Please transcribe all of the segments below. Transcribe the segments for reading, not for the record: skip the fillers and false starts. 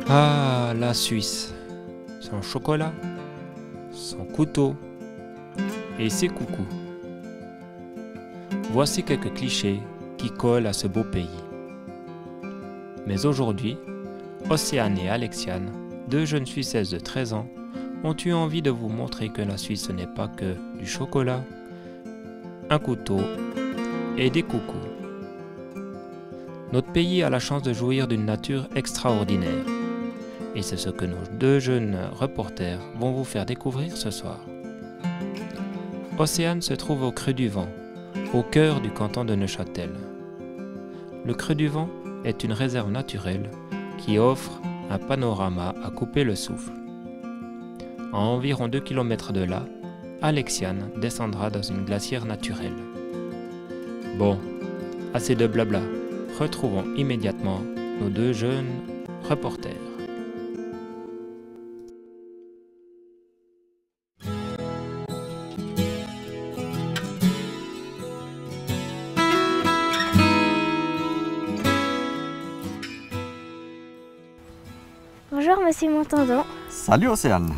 Ah, la Suisse. Son chocolat, son couteau et ses coucous. Voici quelques clichés qui collent à ce beau pays. Mais aujourd'hui, Océane et Alexiane, deux jeunes Suissesses de 13 ans, ont eu envie de vous montrer que la Suisse n'est pas que du chocolat, un couteau et des coucous. Notre pays a la chance de jouir d'une nature extraordinaire. Et c'est ce que nos deux jeunes reporters vont vous faire découvrir ce soir. Océane se trouve au Creux du Vent, au cœur du canton de Neuchâtel. Le Creux du Vent est une réserve naturelle qui offre un panorama à couper le souffle. À environ 2 km de là, Alexiane descendra dans une glacière naturelle. Bon, assez de blabla, retrouvons immédiatement nos deux jeunes reporters. Bonjour Monsieur Montandon. Salut Océane.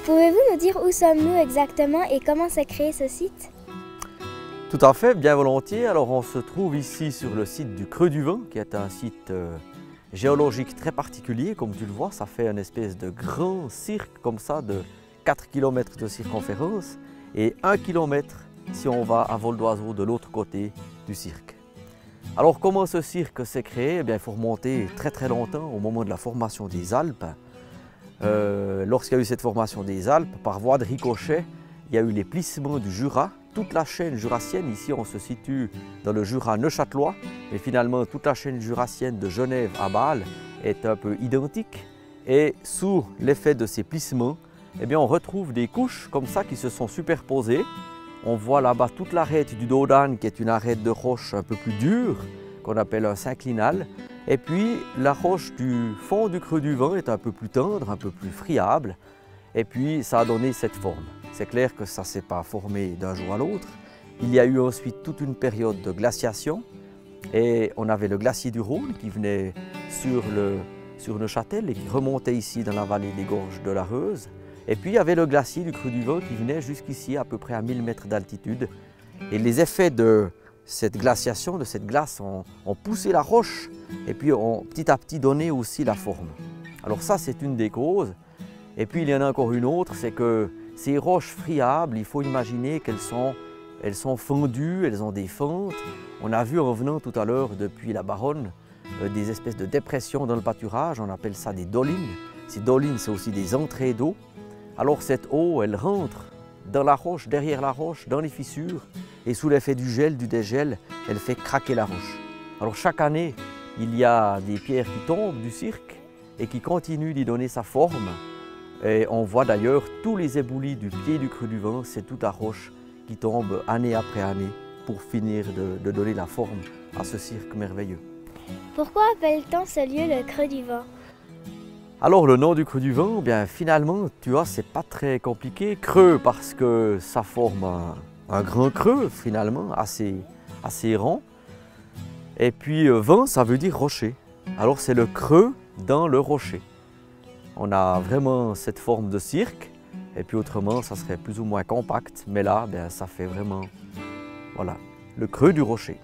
Pouvez-vous nous dire où sommes-nous exactement et comment s'est créé ce site? Tout à fait, bien volontiers. Alors on se trouve ici sur le site du Creux du Vent, qui est un site géologique très particulier. Comme tu le vois, ça fait une espèce de grand cirque comme ça de 4 km de circonférence et 1 km si on va à vol d'oiseau de l'autre côté du cirque. Alors comment ce cirque s'est créé? Eh bien, il faut remonter très longtemps, au moment de la formation des Alpes. Lorsqu'il y a eu cette formation des Alpes, par voie de ricochet, il y a eu les plissements du Jura. Toute la chaîne jurassienne, ici on se situe dans le Jura neuchâtelois, et finalement toute la chaîne jurassienne de Genève à Bâle est un peu identique. Et sous l'effet de ces plissements, eh bien, on retrouve des couches comme ça qui se sont superposées. On voit là-bas toute l'arête du Dodane qui est une arête de roche un peu plus dure, qu'on appelle un synclinal. Et puis la roche du fond du Creux du Vent est un peu plus tendre, un peu plus friable. Et puis ça a donné cette forme. C'est clair que ça ne s'est pas formé d'un jour à l'autre. Il y a eu ensuite toute une période de glaciation. Et on avait le glacier du Rhône qui venait sur Neuchâtel et qui remontait ici dans la vallée des gorges de la Reuse. Et puis il y avait le glacier du Creux du Vent qui venait jusqu'ici à peu près à 1000 mètres d'altitude. Et les effets de cette glaciation, de cette glace, ont poussé la roche et puis ont petit à petit donné aussi la forme. Alors ça, c'est une des causes. Et puis il y en a encore une autre, c'est que ces roches friables, il faut imaginer qu'elles sont fendues, elles ont des fentes. On a vu en venant tout à l'heure depuis la Baronne des espèces de dépressions dans le pâturage, on appelle ça des dolines. Ces dolines, c'est aussi des entrées d'eau. Alors cette eau, elle rentre dans la roche, derrière la roche, dans les fissures, et sous l'effet du gel, du dégel, elle fait craquer la roche. Alors chaque année, il y a des pierres qui tombent du cirque et qui continuent d'y donner sa forme. Et on voit d'ailleurs tous les éboulis du pied du Creux du Vent, c'est toute la roche qui tombe année après année pour finir de donner la forme à ce cirque merveilleux. Pourquoi appelle-t-on ce lieu le Creux du Vent? Alors le nom du Creux du Vent, bien finalement, tu vois, c'est pas très compliqué. Creux parce que ça forme un grand creux finalement, assez rond. Et puis vent, ça veut dire rocher. Alors c'est le creux dans le rocher. On a vraiment cette forme de cirque. Et puis autrement, ça serait plus ou moins compact. Mais là, bien, ça fait vraiment, voilà, le creux du rocher.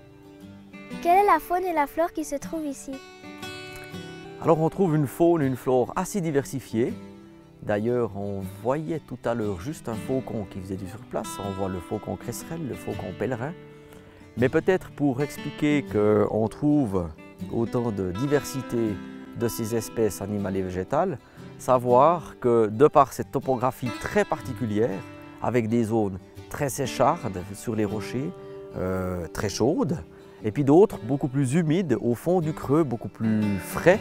Quelle est la faune et la flore qui se trouvent ici? Alors on trouve une faune et une flore assez diversifiées. D'ailleurs, on voyait tout à l'heure juste un faucon qui faisait du surplace. On voit le faucon cresserelle, le faucon pèlerin. Mais peut-être pour expliquer qu'on trouve autant de diversité de ces espèces animales et végétales, savoir que de par cette topographie très particulière, avec des zones très séchardes sur les rochers, très chaudes, et puis d'autres beaucoup plus humides au fond du creux, beaucoup plus frais,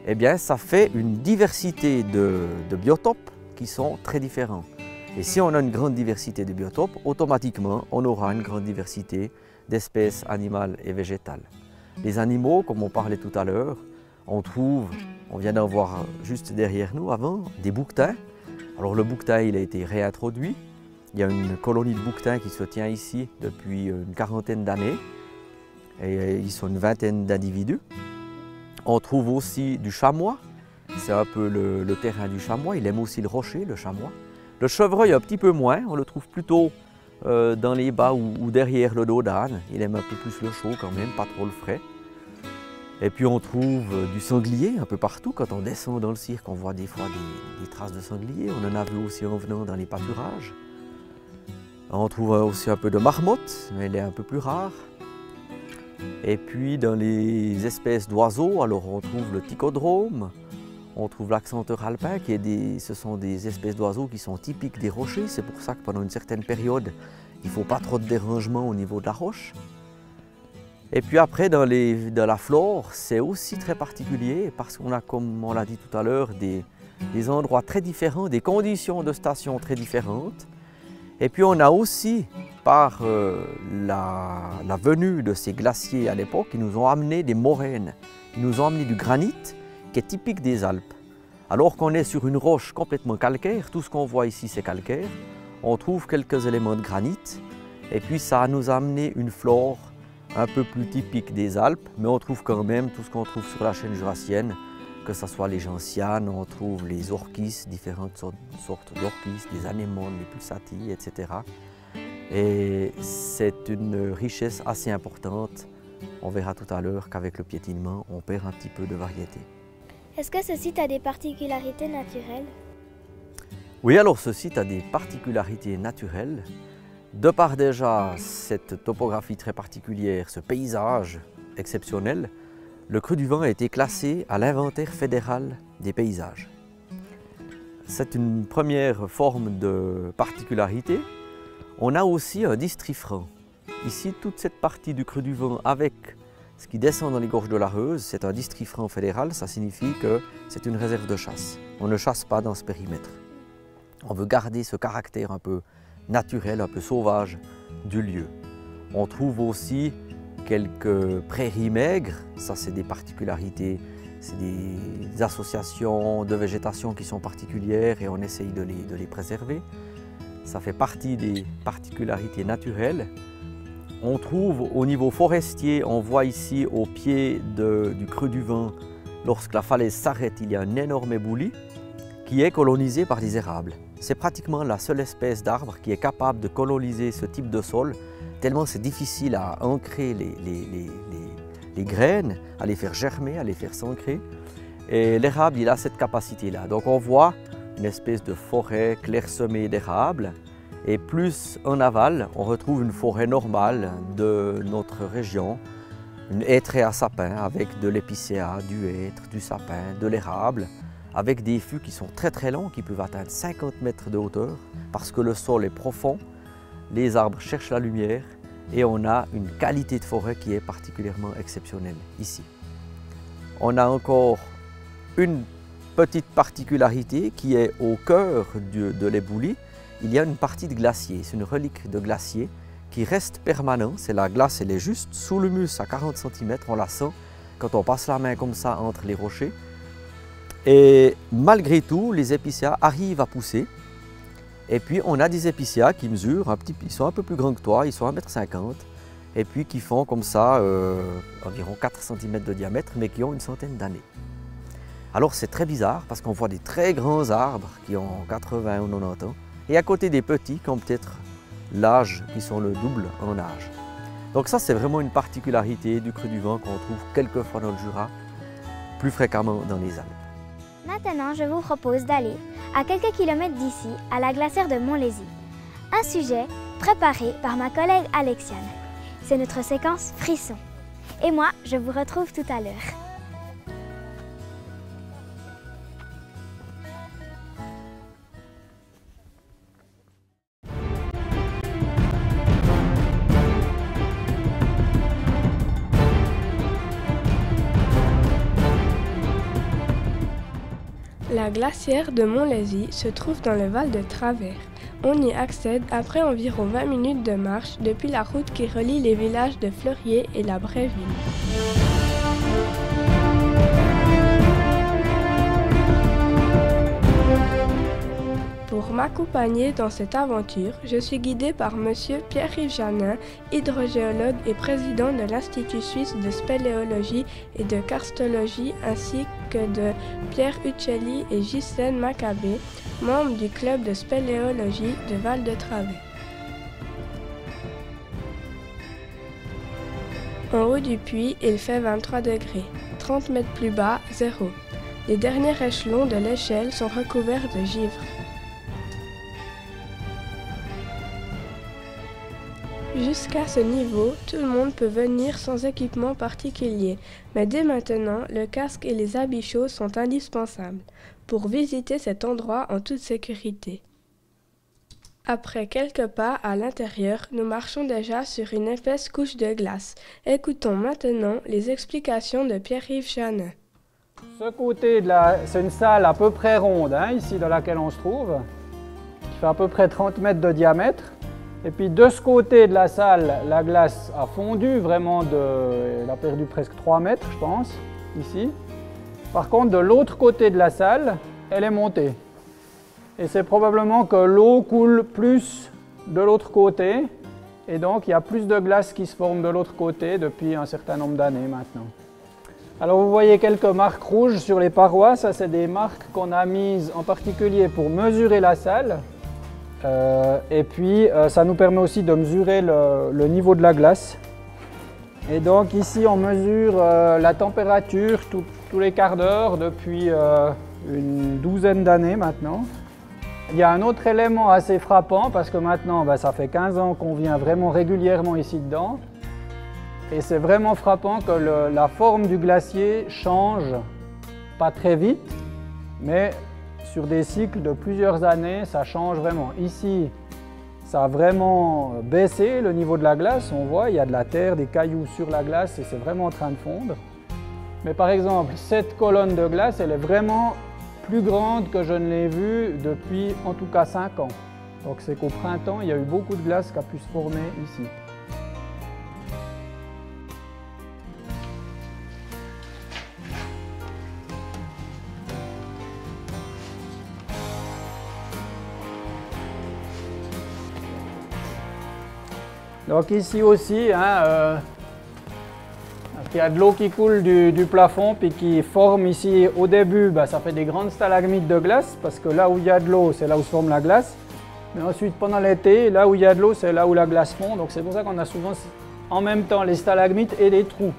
eh bien, ça fait une diversité de biotopes qui sont très différents. Et si on a une grande diversité de biotopes, automatiquement, on aura une grande diversité d'espèces animales et végétales. Les animaux, comme on parlait tout à l'heure, on vient d'en voir juste derrière nous avant, des bouquetins. Alors le bouquetin, il a été réintroduit. Il y a une colonie de bouquetins qui se tient ici depuis une quarantaine d'années. Et ils sont une vingtaine d'individus. On trouve aussi du chamois. c'est un peu le terrain du chamois. Il aime aussi le rocher, le chamois. Le chevreuil un petit peu moins, on le trouve plutôt dans les bas ou derrière le dos d'âne. Il aime un peu plus le chaud quand même, pas trop le frais. Et puis on trouve du sanglier un peu partout. Quand on descend dans le cirque, on voit des fois des traces de sanglier. On en a vu aussi en venant dans les pâturages. On trouve aussi un peu de marmotte, mais elle est un peu plus rare. Et puis dans les espèces d'oiseaux, alors on trouve le ticodrome, on trouve l'accenteur alpin, ce sont des espèces d'oiseaux qui sont typiques des rochers. C'est pour ça que pendant une certaine période, il ne faut pas trop de dérangement au niveau de la roche. Et puis après, dans la flore, c'est aussi très particulier parce qu'on a, comme on l'a dit tout à l'heure, des endroits très différents, des conditions de station très différentes. Et puis on a aussi, par la venue de ces glaciers à l'époque, ils nous ont amené des moraines, ils nous ont amené du granit qui est typique des Alpes. Alors qu'on est sur une roche complètement calcaire, tout ce qu'on voit ici c'est calcaire, on trouve quelques éléments de granit et puis ça nous a amené une flore un peu plus typique des Alpes, mais on trouve quand même tout ce qu'on trouve sur la chaîne jurassienne, que ce soit les gentianes, on trouve les orchis, différentes sortes d'orchis, les anémones, les pulsatilles, etc. Et c'est une richesse assez importante. On verra tout à l'heure qu'avec le piétinement, on perd un petit peu de variété. Est-ce que ce site a des particularités naturelles? Oui, alors ce site a des particularités naturelles. De par déjà cette topographie très particulière, ce paysage exceptionnel, le Creux du Vent a été classé à l'inventaire fédéral des paysages. C'est une première forme de particularité. On a aussi un district franc. Ici, toute cette partie du Creux du Vent avec ce qui descend dans les gorges de la Reuse, c'est un district franc fédéral. Ça signifie que c'est une réserve de chasse. On ne chasse pas dans ce périmètre. On veut garder ce caractère un peu naturel, un peu sauvage du lieu. On trouve aussi quelques prairies maigres, ça c'est des particularités, c'est des associations de végétation qui sont particulières et on essaye de les préserver. Ça fait partie des particularités naturelles. On trouve au niveau forestier, on voit ici au pied du Creux du Vent, lorsque la falaise s'arrête, il y a un énorme éboulis qui est colonisé par des érables. C'est pratiquement la seule espèce d'arbre qui est capable de coloniser ce type de sol, tellement c'est difficile à ancrer les graines, à les faire germer, à les faire s'ancrer. Et l'érable, il a cette capacité-là. Donc on voit une espèce de forêt clairsemée d'érables. Et plus en aval, on retrouve une forêt normale de notre région, une hêtraie à sapin avec de l'épicéa, du hêtre, du sapin, de l'érable, avec des fûts qui sont très très longs, qui peuvent atteindre 50 mètres de hauteur, parce que le sol est profond, les arbres cherchent la lumière et on a une qualité de forêt qui est particulièrement exceptionnelle ici. On a encore une petite particularité qui est au cœur de l'éboulis. Il y a une partie de glacier, c'est une relique de glacier qui reste permanent. C'est la glace, elle est juste sous l'humus à 40 cm, on la sent quand on passe la main comme ça entre les rochers. Et malgré tout, les épicéas arrivent à pousser. Et puis on a des épicéas qui mesurent, ils sont un peu plus grands que toi, ils sont 1,50 m. Et puis qui font comme ça environ 4 cm de diamètre, mais qui ont une centaine d'années. Alors c'est très bizarre parce qu'on voit des très grands arbres qui ont 80 ou 90 ans. Et à côté des petits qui ont peut-être l'âge, qui sont le double en âge. Donc ça c'est vraiment une particularité du Creux du Vent qu'on trouve quelquefois dans le Jura, plus fréquemment dans les Alpes. Maintenant, je vous propose d'aller à quelques kilomètres d'ici, à la glacière de Montlhéry. Un sujet préparé par ma collègue Alexiane. C'est notre séquence frisson. Et moi, je vous retrouve tout à l'heure. La glacière de Montlhéry se trouve dans le Val de Travers. On y accède après environ 20 minutes de marche depuis la route qui relie les villages de Fleurier et la Bréville. Pour ma m'accompagner dans cette aventure, je suis guidée par Monsieur Pierre-Yves Janin, hydrogéologue et président de l'Institut suisse de spéléologie et de karstologie, ainsi que de Pierre Uccelli et Ghislaine Maccabé, membres du club de spéléologie de Val-de-Travers. En haut du puits, il fait 23 degrés. 30 mètres plus bas, 0. Les derniers échelons de l'échelle sont recouverts de givre. Jusqu'à ce niveau, tout le monde peut venir sans équipement particulier, mais dès maintenant, le casque et les habits chauds sont indispensables pour visiter cet endroit en toute sécurité. Après quelques pas à l'intérieur, nous marchons déjà sur une épaisse couche de glace. Écoutons maintenant les explications de Pierre-Yves Janin. Ce côté, c'est une salle à peu près ronde, ici dans laquelle on se trouve, qui fait à peu près 30 mètres de diamètre. Et puis de ce côté de la salle, la glace a fondu vraiment, elle a perdu presque 3 mètres, je pense, ici. Par contre, de l'autre côté de la salle, elle est montée. Et c'est probablement que l'eau coule plus de l'autre côté. Et donc, il y a plus de glace qui se forme de l'autre côté depuis un certain nombre d'années maintenant. Alors, vous voyez quelques marques rouges sur les parois. Ça, c'est des marques qu'on a mises en particulier pour mesurer la salle. Et puis, ça nous permet aussi de mesurer le niveau de la glace. Et donc, ici, on mesure la température tous les quarts d'heure depuis une douzaine d'années maintenant. Il y a un autre élément assez frappant parce que maintenant, ça fait 15 ans qu'on vient vraiment régulièrement ici dedans. Et c'est vraiment frappant que la forme du glacier change, pas très vite, mais sur des cycles de plusieurs années, ça change vraiment. Ici, ça a vraiment baissé le niveau de la glace. On voit, il y a de la terre, des cailloux sur la glace et c'est vraiment en train de fondre. Mais par exemple, cette colonne de glace, elle est vraiment plus grande que je ne l'ai vue depuis en tout cas 5 ans. Donc c'est qu'au printemps, il y a eu beaucoup de glace qui a pu se former ici. Donc ici aussi, il y a de l'eau qui coule du plafond puis qui forme ici au début, ça fait des grandes stalagmites de glace parce que là où il y a de l'eau, c'est là où se forme la glace. Mais ensuite, pendant l'été, là où il y a de l'eau, c'est là où la glace fond. Donc c'est pour ça qu'on a souvent en même temps les stalagmites et les trous.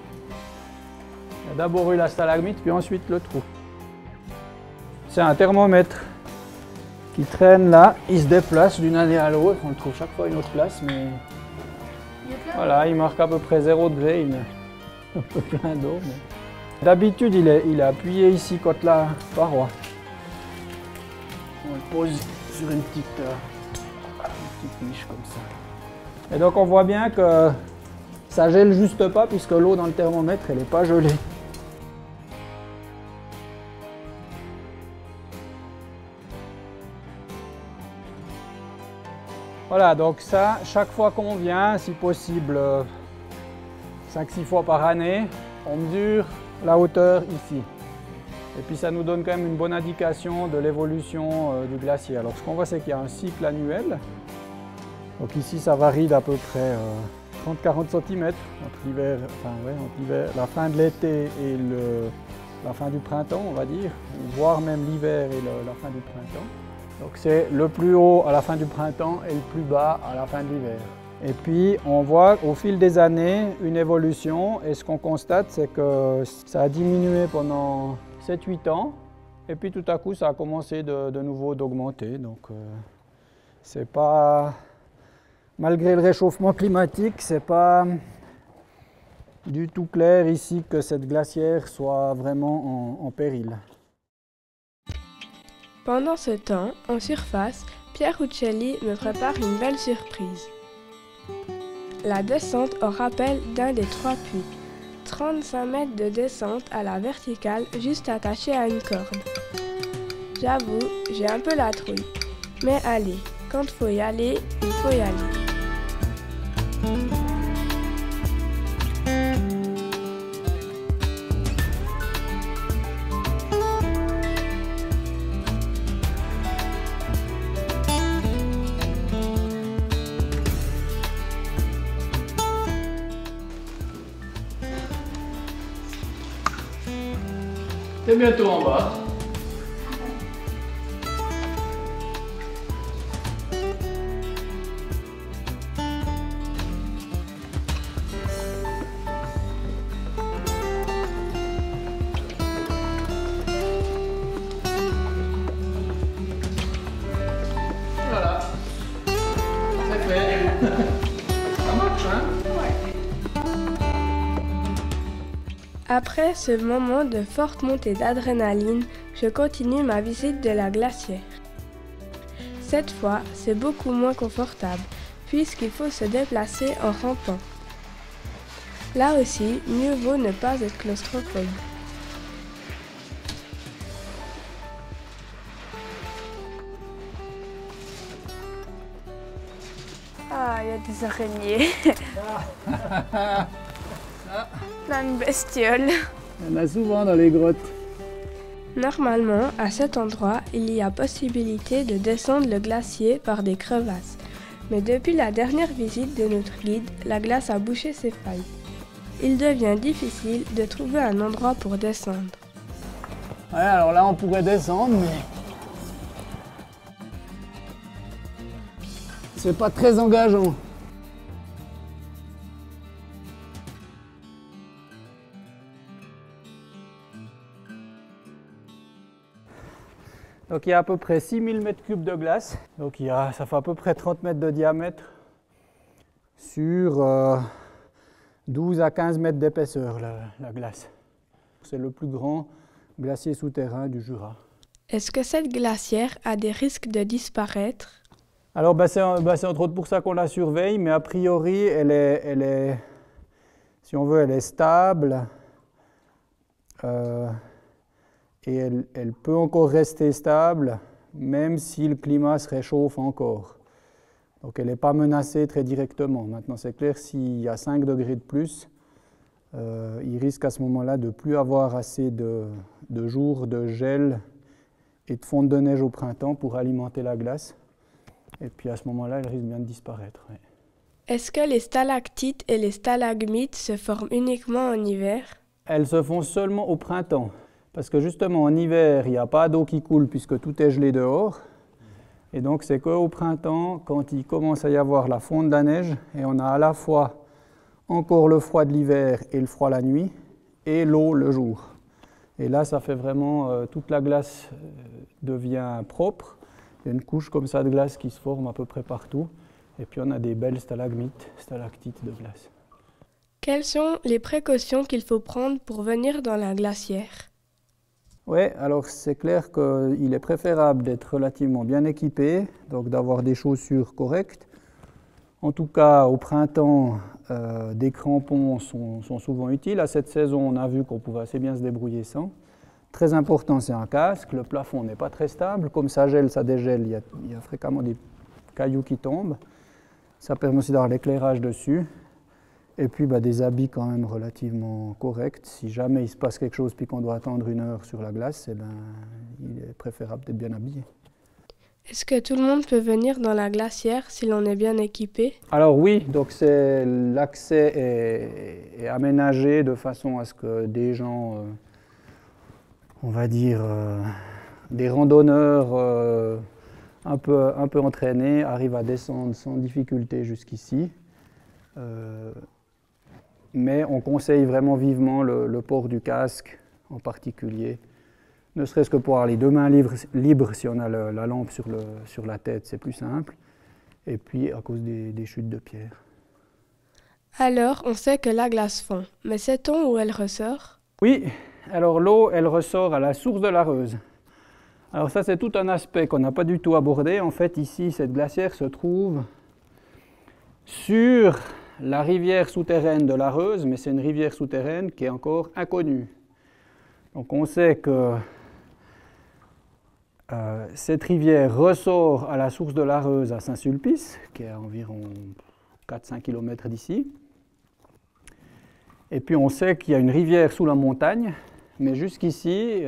Il y a d'abord eu la stalagmite puis ensuite le trou. C'est un thermomètre qui traîne là, il se déplace d'une année à l'autre. On le trouve chaque fois à une autre place, mais voilà, il marque à peu près 0 degré. Il met un peu plein d'eau. Mais... D'habitude, il est appuyé ici contre la paroi. On le pose sur une petite niche comme ça. Et donc on voit bien que ça gèle juste pas puisque l'eau dans le thermomètre, elle n'est pas gelée. Voilà, donc ça, chaque fois qu'on vient, si possible 5-6 fois par année, on mesure la hauteur ici. Et puis ça nous donne quand même une bonne indication de l'évolution du glacier. Alors ce qu'on voit, c'est qu'il y a un cycle annuel. Donc ici, ça varie d'à peu près 30-40 cm entre la fin de l'été et la fin du printemps, on va dire, voire même l'hiver et la fin du printemps. Donc c'est le plus haut à la fin du printemps et le plus bas à la fin de l'hiver. Et puis on voit au fil des années une évolution et ce qu'on constate c'est que ça a diminué pendant 7-8 ans et puis tout à coup ça a commencé de nouveau d'augmenter. Donc c'est pas, malgré le réchauffement climatique, c'est pas du tout clair ici que cette glacière soit vraiment en péril. Pendant ce temps, en surface, Pierre Uccelli me prépare une belle surprise. La descente au rappel d'un des 3 puits. 35 mètres de descente à la verticale, juste attaché à une corde. J'avoue, j'ai un peu la trouille. Mais allez, quand faut y aller, il faut y aller. bientôt en bas. Voilà, c'est fait. Ça marche, hein? Après ce moment de forte montée d'adrénaline, je continue ma visite de la glacière. Cette fois, c'est beaucoup moins confortable, puisqu'il faut se déplacer en rampant. Là aussi, mieux vaut ne pas être claustrophobe. Ah, il y a des araignées. Là, une bestiole. Il y en a souvent dans les grottes. Normalement, à cet endroit, il y a possibilité de descendre le glacier par des crevasses. Mais depuis la dernière visite de notre guide, la glace a bouché ses failles. Il devient difficile de trouver un endroit pour descendre. Ouais, alors là on pourrait descendre, mais c'est pas très engageant. Donc il y a à peu près 6000 m3 de glace. Donc ça fait à peu près 30 mètres de diamètre sur 12 à 15 mètres d'épaisseur la glace. C'est le plus grand glacier souterrain du Jura. Est-ce que cette glacière a des risques de disparaître? Alors c'est entre autres pour ça qu'on la surveille, mais a priori elle est si on veut, elle est stable. Et elle peut encore rester stable, même si le climat se réchauffe encore. Donc elle n'est pas menacée très directement. Maintenant, c'est clair, s'il y a 5 degrés de plus, il risque à ce moment-là de ne plus avoir assez de jours de gel et de fonte de neige au printemps pour alimenter la glace. Et puis à ce moment-là, elle risque bien de disparaître. Ouais. Est-ce que les stalactites et les stalagmites se forment uniquement en hiver? Elles se font seulement au printemps. Parce que justement, en hiver, il n'y a pas d'eau qui coule puisque tout est gelé dehors. Et donc, c'est qu'au printemps, quand il commence à y avoir la fonte de la neige, et on a à la fois encore le froid de l'hiver et le froid la nuit, et l'eau le jour. Et là, ça fait vraiment, toute la glace devient propre. Il y a une couche comme ça de glace qui se forme à peu près partout. Et puis, on a des belles stalactites de glace. Quelles sont les précautions qu'il faut prendre pour venir dans la glacière? Oui, alors c'est clair qu'il est préférable d'être relativement bien équipé, donc d'avoir des chaussures correctes. En tout cas, au printemps, des crampons sont souvent utiles. À cette saison, on a vu qu'on pouvait assez bien se débrouiller sans. Très important, c'est un casque. Le plafond n'est pas très stable. Comme ça gèle, ça dégèle, il y a fréquemment des cailloux qui tombent. Ça permet aussi d'avoir l'éclairage dessus. Et puis des habits quand même relativement corrects. Si jamais il se passe quelque chose puis qu'on doit attendre 1 heure sur la glace, il est préférable d'être bien habillé. Est-ce que tout le monde peut venir dans la glacière si l'on est bien équipé? Alors oui, donc l'accès est aménagé de façon à ce que des gens, on va dire, des randonneurs un peu entraînés arrivent à descendre sans difficulté jusqu'ici. Mais on conseille vraiment vivement le port du casque en particulier, ne serait-ce que pour avoir les 2 mains libres si on a la lampe sur la tête, c'est plus simple, et puis à cause des chutes de pierre. Alors, on sait que la glace fond, mais sait-on où elle ressort? Oui, alors l'eau, elle ressort à la source de l'Areuse. Alors ça, c'est tout un aspect qu'on n'a pas du tout abordé. En fait, ici, cette glacière se trouve sur la rivière souterraine de l'Areuse, mais c'est une rivière souterraine qui est encore inconnue. Donc on sait que cette rivière ressort à la source de l'Areuse à Saint-Sulpice, qui est à environ 4-5 km d'ici. Et puis on sait qu'il y a une rivière sous la montagne, mais jusqu'ici,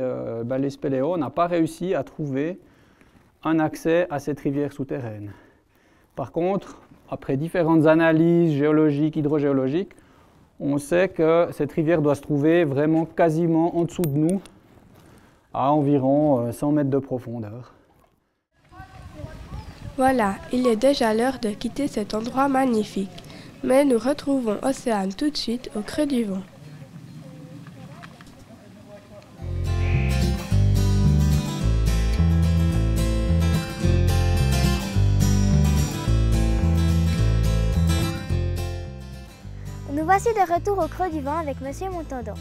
les spéléologues n'ont pas réussi à trouver un accès à cette rivière souterraine. Par contre, après différentes analyses géologiques, hydrogéologiques, on sait que cette rivière doit se trouver vraiment quasiment en dessous de nous, à environ 100 mètres de profondeur. Voilà, il est déjà l'heure de quitter cet endroit magnifique. Mais nous retrouvons Océane tout de suite au creux du vent. Nous voici de retour au creux du vent avec Monsieur Montandon.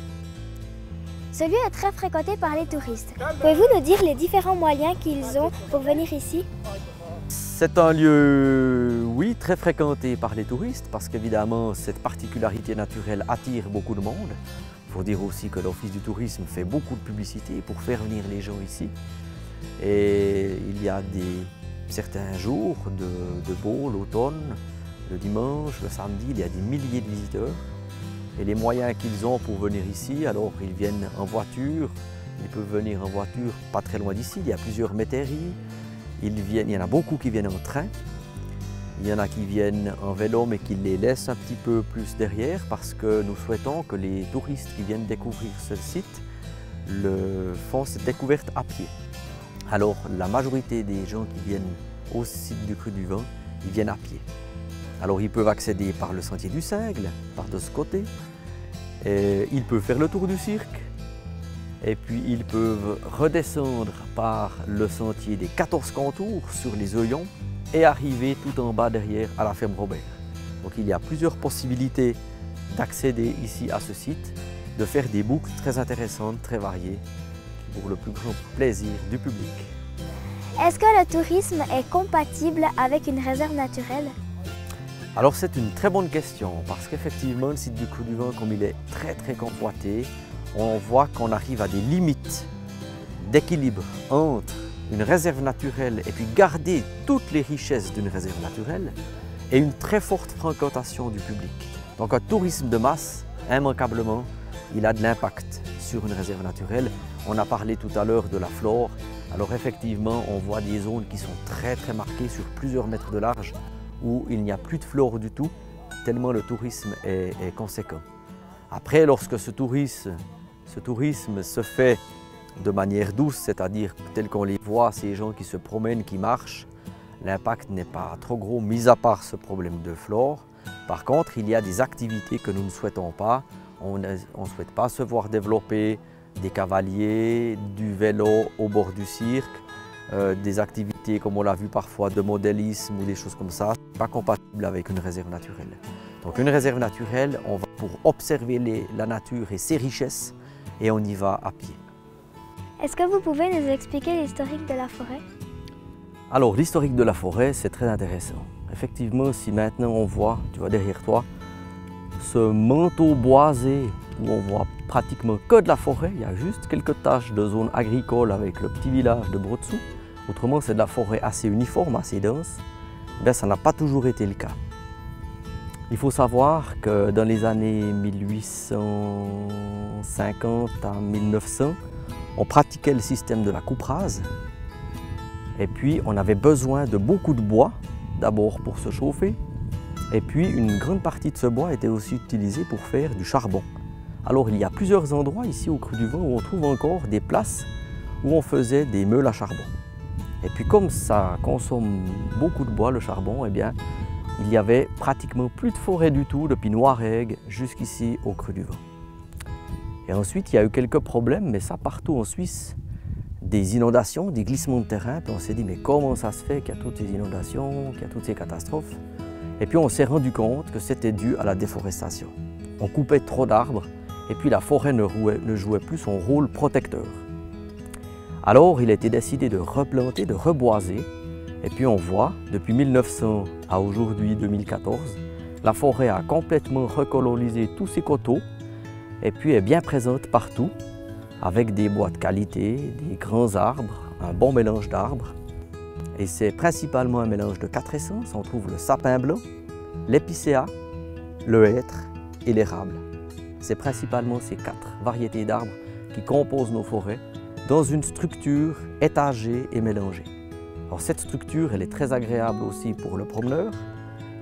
Ce lieu est très fréquenté par les touristes. Pouvez-vous nous dire les différents moyens qu'ils ont pour venir ici? C'est un lieu, oui, très fréquenté par les touristes parce qu'évidemment, cette particularité naturelle attire beaucoup de monde. Il faut dire aussi que l'Office du tourisme fait beaucoup de publicité pour faire venir les gens ici. Et il y a certains jours de beau, l'automne, le dimanche, le samedi, il y a des milliers de visiteurs. Et les moyens qu'ils ont pour venir ici, alors ils viennent en voiture, ils peuvent venir en voiture pas très loin d'ici, il y a plusieurs métairies. Il y en a beaucoup qui viennent en train, il y en a qui viennent en vélo mais qui les laissent un petit peu plus derrière parce que nous souhaitons que les touristes qui viennent découvrir ce site font cette découverte à pied. Alors la majorité des gens qui viennent au site du Creux du Vent, ils viennent à pied. Alors ils peuvent accéder par le sentier du Seigle, par de ce côté, et ils peuvent faire le tour du cirque. Et puis ils peuvent redescendre par le sentier des 14 contours sur les Œillons et arriver tout en bas derrière à la ferme Robert. Donc il y a plusieurs possibilités d'accéder ici à ce site, de faire des boucles très intéressantes, très variées, pour le plus grand plaisir du public. Est-ce que le tourisme est compatible avec une réserve naturelle? Alors c'est une très bonne question parce qu'effectivement le site du Creux du Vent, comme il est très convoité, on voit qu'on arrive à des limites d'équilibre entre une réserve naturelle et puis garder toutes les richesses d'une réserve naturelle et une très forte fréquentation du public. Donc un tourisme de masse, immanquablement, il a de l'impact sur une réserve naturelle. On a parlé tout à l'heure de la flore. Alors effectivement, on voit des zones qui sont très marquées sur plusieurs mètres de large où il n'y a plus de flore du tout, tellement le tourisme est conséquent. Après, lorsque ce tourisme se fait de manière douce, c'est-à-dire tel qu'on les voit, ces gens qui se promènent, qui marchent, l'impact n'est pas trop gros, mis à part ce problème de flore. Par contre, il y a des activités que nous ne souhaitons pas. On ne souhaite pas se voir développer des cavaliers, du vélo au bord du cirque, des activités comme on l'a vu parfois de modélisme ou des choses comme ça, pas compatible avec une réserve naturelle. Donc une réserve naturelle, on va pour observer la nature et ses richesses et on y va à pied. Est-ce que vous pouvez nous expliquer l'historique de la forêt? Alors l'historique de la forêt, c'est très intéressant. Effectivement, si maintenant on voit, tu vois derrière toi, ce manteau boisé où on voit pratiquement que de la forêt, il y a juste quelques taches de zone agricole avec le petit village de Brotsou. Autrement, c'est de la forêt assez uniforme, assez dense. Bien, ça n'a pas toujours été le cas. Il faut savoir que dans les années 1850 à 1900, on pratiquait le système de la coupe rase. Et puis, on avait besoin de beaucoup de bois, d'abord pour se chauffer. Et puis, une grande partie de ce bois était aussi utilisée pour faire du charbon. Alors, il y a plusieurs endroits ici au Creux du Vent où on trouve encore des places où on faisait des meules à charbon. Et puis, comme ça consomme beaucoup de bois, le charbon, eh bien, il y avait pratiquement plus de forêt du tout depuis Noiregues jusqu'ici au Creux du Vent. Et ensuite, il y a eu quelques problèmes, mais ça partout en Suisse, des inondations, des glissements de terrain. Puis on s'est dit, mais comment ça se fait qu'il y a toutes ces inondations, qu'il y a toutes ces catastrophes? Et puis on s'est rendu compte que c'était dû à la déforestation. On coupait trop d'arbres et puis la forêt ne jouait plus son rôle protecteur. Alors il a été décidé de replanter, de reboiser. Et puis on voit, depuis 1900 à aujourd'hui 2014, la forêt a complètement recolonisé tous ses coteaux et puis est bien présente partout avec des bois de qualité, des grands arbres, un bon mélange d'arbres. Et c'est principalement un mélange de 4 essences. On trouve le sapin blanc, l'épicéa, le hêtre et l'érable. C'est principalement ces 4 variétés d'arbres qui composent nos forêts dans une structure étagée et mélangée. Alors cette structure, elle est très agréable aussi pour le promeneur,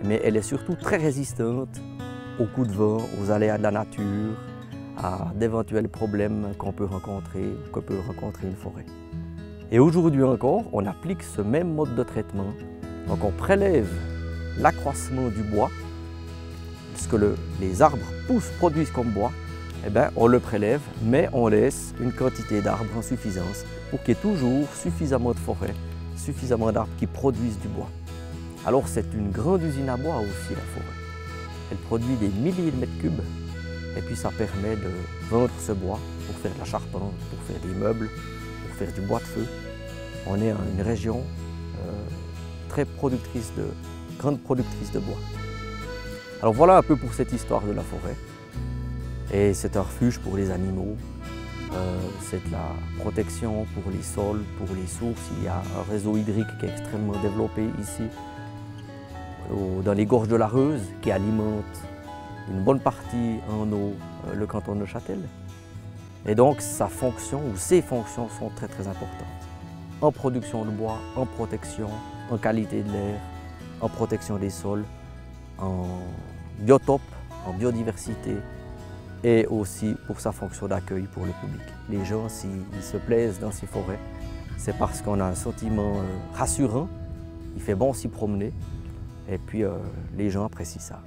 mais elle est surtout très résistante aux coups de vent, aux aléas de la nature, à d'éventuels problèmes qu'on peut rencontrer ou que peut rencontrer une forêt. Et aujourd'hui encore, on applique ce même mode de traitement. Donc on prélève l'accroissement du bois, ce que les arbres produisent comme bois, eh bien, on le prélève, mais on laisse une quantité d'arbres en suffisance pour qu'il y ait toujours suffisamment de forêt, suffisamment d'arbres qui produisent du bois. Alors c'est une grande usine à bois aussi, la forêt. Elle produit des milliers de mètres cubes et puis ça permet de vendre ce bois pour faire de la charpente, pour faire des meubles, pour faire du bois de feu. On est une région très productrice grande productrice de bois. Alors voilà un peu pour cette histoire de la forêt. Et c'est un refuge pour les animaux, c'est de la protection pour les sols, pour les sources. Il y a un réseau hydrique qui est extrêmement développé ici, dans les gorges de la Reuse, qui alimente une bonne partie en eau le canton de Neuchâtel. Et donc sa fonction, ou ses fonctions sont très très importantes. En production de bois, en protection, en qualité de l'air, en protection des sols, en biotope, en biodiversité, et aussi pour sa fonction d'accueil pour le public. Les gens, s'ils se plaisent dans ces forêts, c'est parce qu'on a un sentiment rassurant, il fait bon s'y promener, et puis les gens apprécient ça.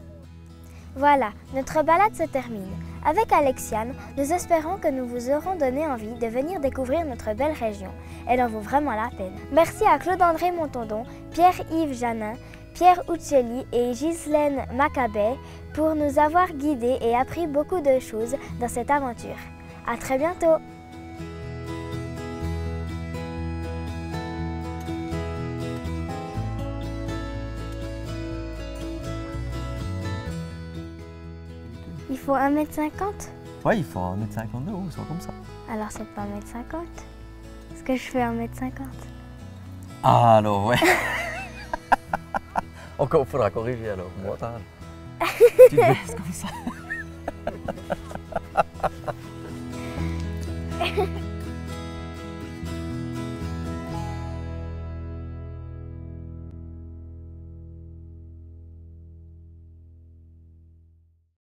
Voilà, notre balade se termine. Avec Alexiane, nous espérons que nous vous aurons donné envie de venir découvrir notre belle région. Elle en vaut vraiment la peine. Merci à Claude-André Montondon, Pierre-Yves Janin, Pierre Uccelli et Ghislaine Macabé pour nous avoir guidés et appris beaucoup de choses dans cette aventure. À très bientôt! Il faut 1,50 m? Oui, il faut 1,50 m de haut, c'est comme ça. Alors c'est pas 1,50 m. Est-ce que je fais 1,50 m? Ah alors ouais. Encore, il faudra corriger alors, moi, tu te baisses comme ça.